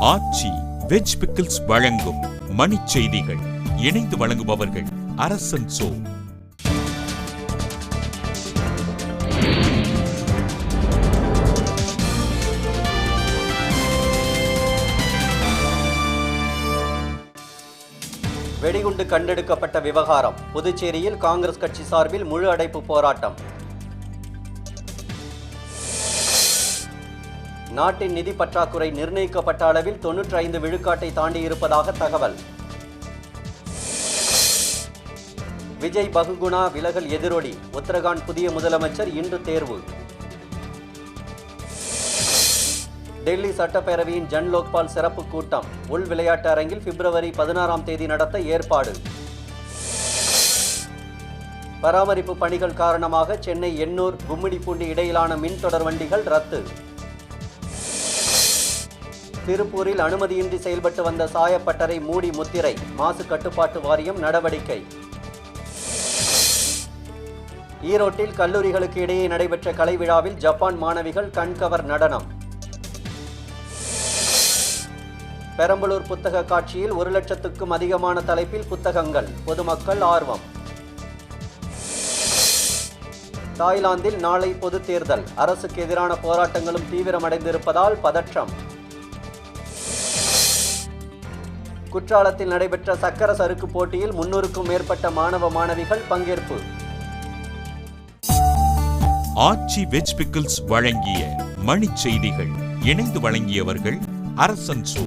ஆச்சி veg pickles வழங்கும் மணிச் செய்திகள். இணைந்து வழங்குபவர்கள் அரசன் சோ. வெடிகுண்டு கண்டெடுக்கப்பட்ட விவகாரம். புதுச்சேரியில் காங்கிரஸ் கட்சி சார்பில் முழு அடைப்பு போராட்டம். நாட்டின் நிதி பற்றாக்குறை நிர்ணயிக்கப்பட்ட அளவில் 95 விழுக்காட்டை தாண்டி இருப்பதாக தகவல். விஜய் பகுகுணா விலகல் எதிரொலி. உத்தரகாண்ட் புதிய முதலமைச்சர் இன்று தேர்வு. டெல்லி சட்டப்பேரவையின் ஜன் லோக்பால் சிறப்பு கூட்டம் உள் விளையாட்டு அரங்கில் பிப்ரவரி 16ஆம் தேதி நடத்த ஏற்பாடு. பராமரிப்பு பணிகள் காரணமாக சென்னை எண்ணூர் கும்மிடிப்பூண்டி இடையிலான மின் தொடர் வண்டிகள் ரத்து. திருப்பூரில் அனுமதியின்றி செயல்பட்டு வந்த சாயப்பட்டறை மூடி முத்திரை. மாசு கட்டுப்பாட்டு வாரியம் நடவடிக்கை. ஈரோட்டில் கல்லூரிகளுக்கு இடையே நடைபெற்ற கலை விழாவில் ஜப்பான் மாணவிகள் கண்கவர் நடனம். பெரம்பலூர் புத்தக காட்சியில் 1 லட்சத்துக்கும் அதிகமான தலைப்பில் புத்தகங்கள். பொதுமக்கள் ஆர்வம். தாய்லாந்தில் நாளை பொது தேர்தல். அரசுக்கு எதிரான போராட்டங்களும் தீவிரமடைந்திருப்பதால் பதற்றம். குற்றாலத்தில் நடைபெற்ற சக்கர சறுக்கு போட்டியில் 300க்கும் மேற்பட்ட மாணவ மாணவிகள் பங்கேற்பு. ஆச்சி வெஜ் பிக்கிள்ஸ் வழங்கிய மணிச் செய்திகள். இணைந்து வழங்கியவர்கள் அரசன் சோ.